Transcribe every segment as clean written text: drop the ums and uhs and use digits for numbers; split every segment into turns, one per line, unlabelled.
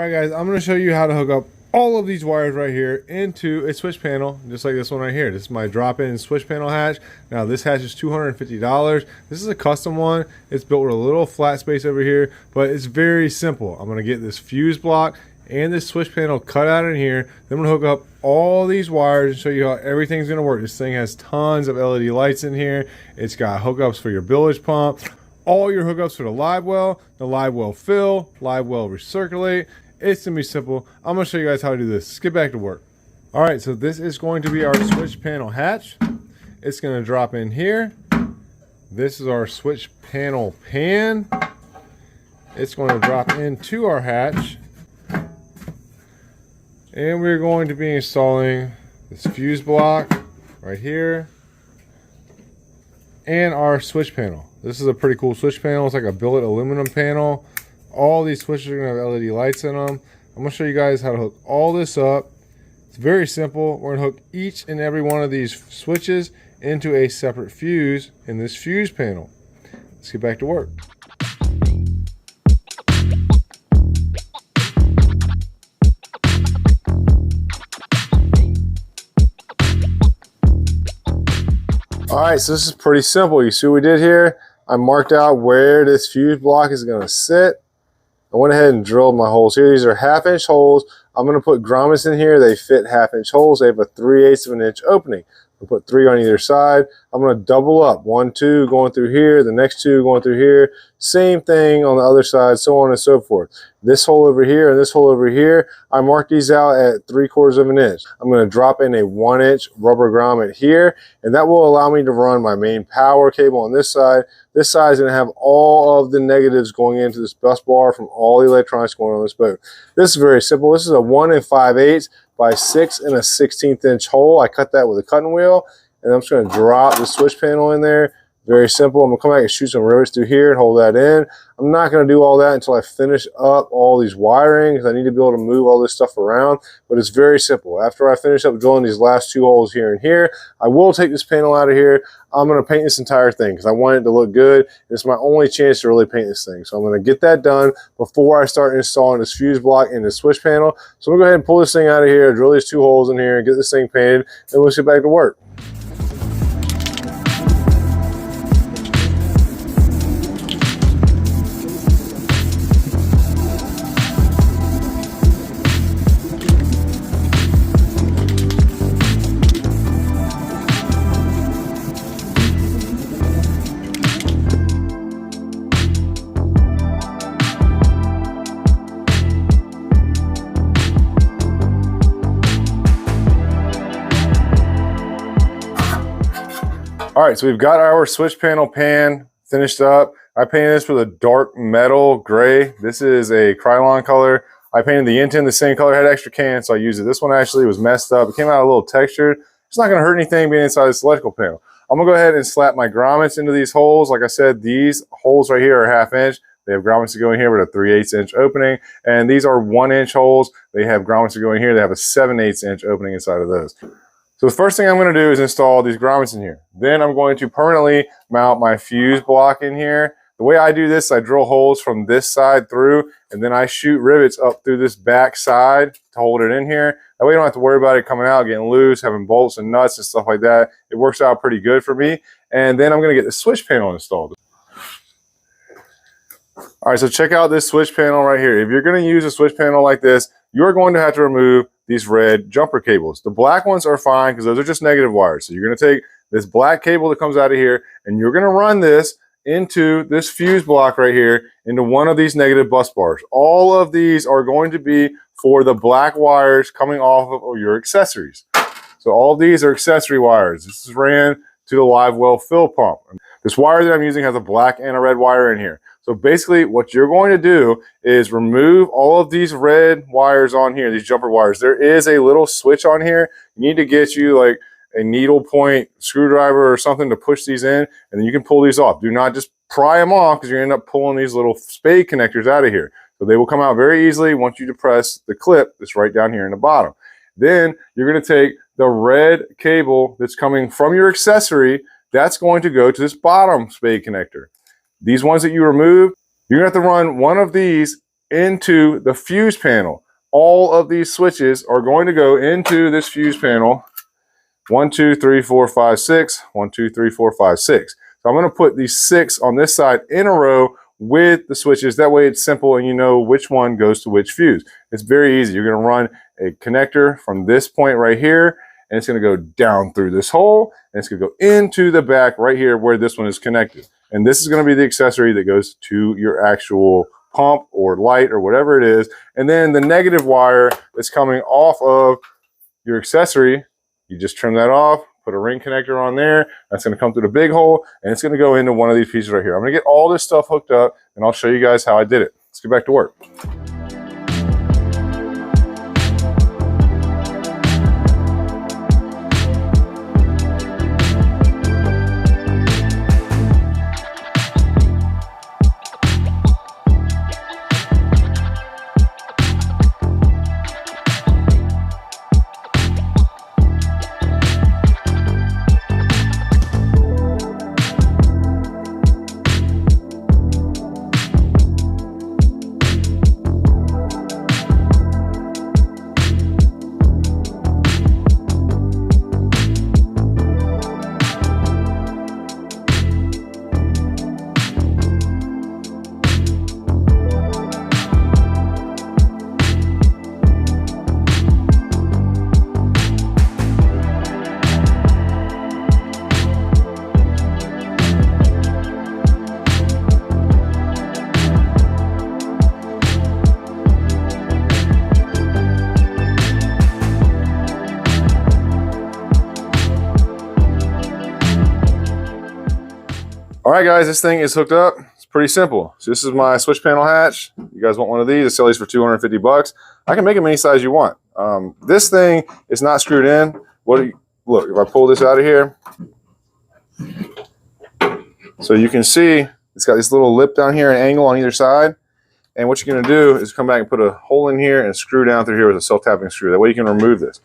Alright guys, I'm going to show you how to hook up all of these wires right here into a switch panel, just like this one right here. This is my drop-in switch panel hatch. Now this hatch is $250. This is a custom one. It's built with a little flat space over here, but it's very simple. I'm going to get this fuse block and this switch panel cut out in here. Then I'm going to hook up all these wires and show you how everything's going to work. This thing has tons of LED lights in here. It's got hookups for your bilge pump, all your hookups for the live well fill, live well recirculate. It's gonna be simple. I'm gonna show you guys how to do this. Let's get back to work. All right, so this is going to be our switch panel hatch. It's gonna drop in here. This is our switch panel pan. It's going to drop into our hatch. And we're going to be installing this fuse block right here and our switch panel. This is a pretty cool switch panel. It's like a billet aluminum panel. All these switches are going to have LED lights in them. I'm going to show you guys how to hook all this up. It's very simple. We're going to hook each and every one of these switches into a separate fuse in this fuse panel. Let's get back to work. Alright, so this is pretty simple. You see what we did here? I marked out where this fuse block is going to sit. I went ahead and drilled my holes here. These are 1/2 inch holes. I'm going to put grommets in here. They fit 1/2 inch holes. They have a 3/8 of an inch opening. I'll put 3 on either side. I'm going to double up. 1, 2 going through here. The next 2 going through here. Same thing on the other side, so on and so forth. This hole over here and this hole over here, I marked these out at 3/4 of an inch. I'm going to drop in a 1 inch rubber grommet here, and that will allow me to run my main power cable on this side. This side is going to have all of the negatives going into this bus bar from all the electronics going on this boat. This is very simple. This is a 1 5/8 by 6 1/16 inch hole. I cut that with a cutting wheel, and I'm just going to drop the switch panel in there. Very simple. I'm going to come back and shoot some rivets through here and hold that in. I'm not going to do all that until I finish up all these wiring, because I need to be able to move all this stuff around. But it's very simple. After I finish up drilling these last 2 holes here and here, I will take this panel out of here. I'm going to paint this entire thing because I want it to look good. It's my only chance to really paint this thing. So I'm going to get that done before I start installing this fuse block in the switch panel. So I'm going to go ahead and pull this thing out of here, drill these 2 holes in here, and get this thing painted, and let's get back to work. All right, so we've got our switch panel pan finished up. I painted this with a dark metal gray. This is a Krylon color. I painted the intent the same color, had extra cans, so I used it. This one actually was messed up. It came out a little textured. It's not gonna hurt anything being inside this electrical panel. I'm gonna go ahead and slap my grommets into these holes. Like I said, these holes right here are 1/2 inch. They have grommets to go in here with a 3/8 inch opening. And these are 1 inch holes. They have grommets to go in here. They have a 7/8 inch opening inside of those. So the first thing I'm going to do is install these grommets in here. Then I'm going to permanently mount my fuse block in here. The way I do this, I drill holes from this side through, and then I shoot rivets up through this back side to hold it in here. That way you don't have to worry about it coming out, getting loose, having bolts and nuts and stuff like that. It works out pretty good for me. And then I'm going to get the switch panel installed. All right, so check out this switch panel right here. If you're going to use a switch panel like this, you're going to have to remove these red jumper cables. The black ones are fine because those are just negative wires. So you're going to take this black cable that comes out of here, and you're going to run this into this fuse block right here into one of these negative bus bars. All of these are going to be for the black wires coming off of your accessories. So all of these are accessory wires. This is ran to the live well fill pump. This wire that I'm using has a black and a red wire in here. So basically what you're going to do is remove all of these red wires on here, these jumper wires. There is a little switch on here. You need to get you like a needle point screwdriver or something to push these in, and then you can pull these off. Do not just pry them off, because you end up pulling these little spade connectors out of here. So they will come out very easily once you depress the clip that's right down here in the bottom. Then you're going to take the red cable that's coming from your accessory. That's going to go to this bottom spade connector. These ones that you remove, you're going to have to run one of these into the fuse panel. All of these switches are going to go into this fuse panel. 1, 2, 3, 4, 5, 6. 1, 2, 3, 4, 5, 6. So I'm going to put these 6 on this side in a row with the switches. That way it's simple and you know which one goes to which fuse. It's very easy. You're going to run a connector from this point right here, and it's going to go down through this hole, and it's going to go into the back right here where this one is connected. And this is going to be the accessory that goes to your actual pump or light or whatever it is. And then the negative wire that's coming off of your accessory, you just trim that off, put a ring connector on there. That's going to come through the big hole, and it's going to go into one of these pieces right here. I'm going to get all this stuff hooked up, and I'll show you guys how I did it. Let's get back to work. All right, guys, this thing is hooked up. It's pretty simple. So this is my switch panel hatch. You guys want one of these? I sell these for 250 bucks. I can make them any size you want. This thing is not screwed in. Look, if I pull this out of here, so you can see it's got this little lip down here, an angle on either side. And what you're going to do is come back and put a hole in here and screw down through here with a self-tapping screw. That way you can remove this.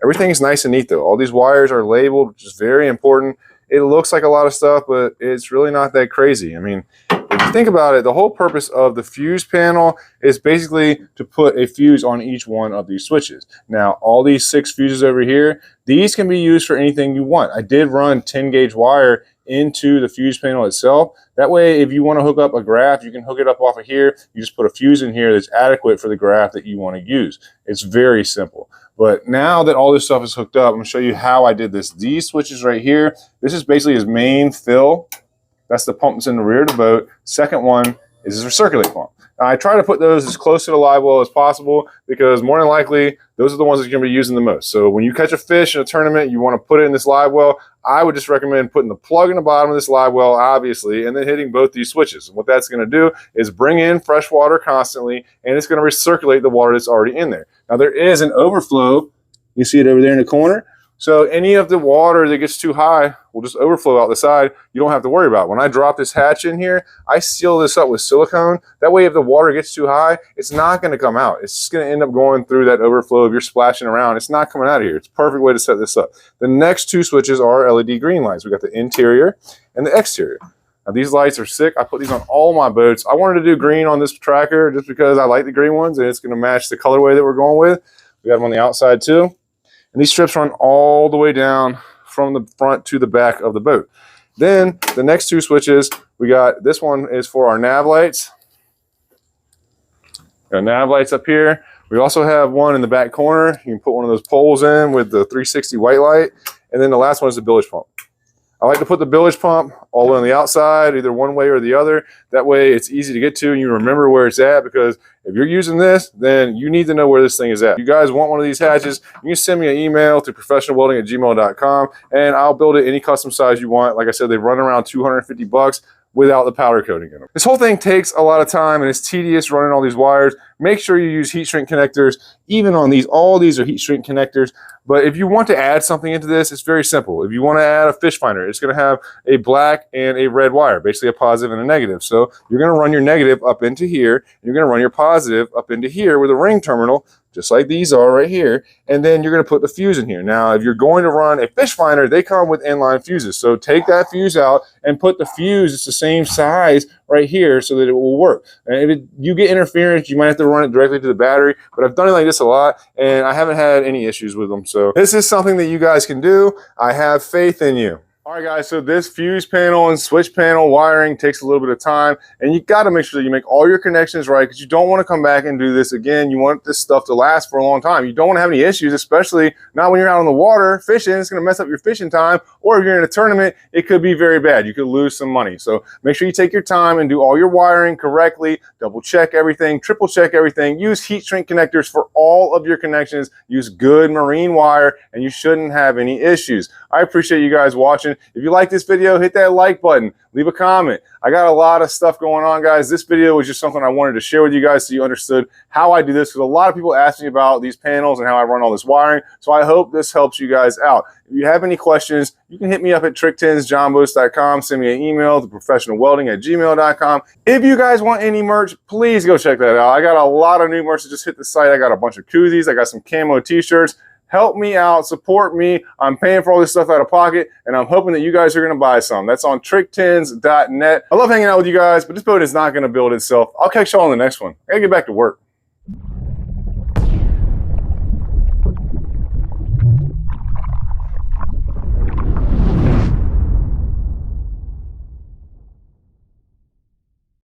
Everything is nice and neat, though. All these wires are labeled, which is very important. It looks like a lot of stuff, but it's really not that crazy. I mean, if you think about it, the whole purpose of the fuse panel is basically to put a fuse on each one of these switches. Now, all these 6 fuses over here, these can be used for anything you want. I did run 10 gauge wire into the fuse panel itself. That way, if you want to hook up a graph, you can hook it up off of here. You just put a fuse in here that's adequate for the graph that you want to use. It's very simple. But now that all this stuff is hooked up, I'm going to show you how I did this. These switches right here, this is basically his main fill. That's the pump that's in the rear of the boat. Second one is his recirculate pump. Now, I try to put those as close to the live well as possible because more than likely, those are the ones that you're going to be using the most. So when you catch a fish in a tournament, you want to put it in this live well, I would just recommend putting the plug in the bottom of this live well, obviously, and then hitting both these switches. And what that's going to do is bring in fresh water constantly, and it's going to recirculate the water that's already in there. Now, there is an overflow. You see it over there in the corner. So any of the water that gets too high will just overflow out the side. You don't have to worry about it. When I drop this hatch in here, I seal this up with silicone. That way, if the water gets too high, it's not going to come out. It's just going to end up going through that overflow. If you're splashing around, it's not coming out of here. It's a perfect way to set this up. The next 2 switches are LED green lights. We got the interior and the exterior. Now, these lights are sick. I put these on all my boats. I wanted to do green on this tracker just because I like the green ones, and it's going to match the colorway that we're going with. We got them on the outside, too. And these strips run all the way down from the front to the back of the boat. Then the next 2 switches, we got, this one is for our nav lights. Got nav lights up here. We also have one in the back corner. You can put one of those poles in with the 360 white light. And then the last one is the bilge pump. I like to put the bilge pump all on the outside, either one way or the other. That way it's easy to get to and you remember where it's at, because if you're using this, then you need to know where this thing is at. If you guys want one of these hatches, you can send me an email to professionalwelding@gmail.com and I'll build it any custom size you want. Like I said, they run around 250 bucks without the powder coating in them. This whole thing takes a lot of time and it's tedious running all these wires. Make sure you use heat shrink connectors. Even on these, all these are heat shrink connectors. But if you want to add something into this, it's very simple. If you want to add a fish finder, it's going to have a black and a red wire, basically a positive and a negative. So you're going to run your negative up into here, and you're going to run your positive up into here with a ring terminal just like these are right here, and then you're going to put the fuse in here. Now, if you're going to run a fish finder, they come with inline fuses. So take that fuse out and put the fuse, it's the same size right here so that it will work. And if you get interference, you might have to run it directly to the battery, but I've done it like this a lot and I haven't had any issues with them. So this is something that you guys can do. I have faith in you. All right, guys, so this fuse panel and switch panel wiring takes a little bit of time, and you got to make sure that you make all your connections right, because you don't want to come back and do this again. You want this stuff to last for a long time. You don't want to have any issues, especially not when you're out on the water fishing. It's going to mess up your fishing time, or if you're in a tournament, it could be very bad. You could lose some money. So make sure you take your time and do all your wiring correctly, double check everything, triple check everything, use heat shrink connectors for all of your connections, use good marine wire, and you shouldn't have any issues. I appreciate you guys watching. If you like this video, hit that like button, leave a comment. I got a lot of stuff going on, guys. This video was just something I wanted to share with you guys so you understood how I do this, because a lot of people ask me about these panels and how I run all this wiring. So I hope this helps you guys out. If you have any questions, you can hit me up at tricktensjohnbos.com, send me an email, theprofessionalwelding@gmail.com. If you guys want any merch, please go check that out. I got a lot of new merch that just hit the site. I got a bunch of koozies. I got some camo t-shirts. Help me out, support me. I'm paying for all this stuff out of pocket, and I'm hoping that you guys are going to buy some. That's on tricktens.net. I love hanging out with you guys, but this boat is not going to build itself. I'll catch y'all on the next one. I got to get back to work.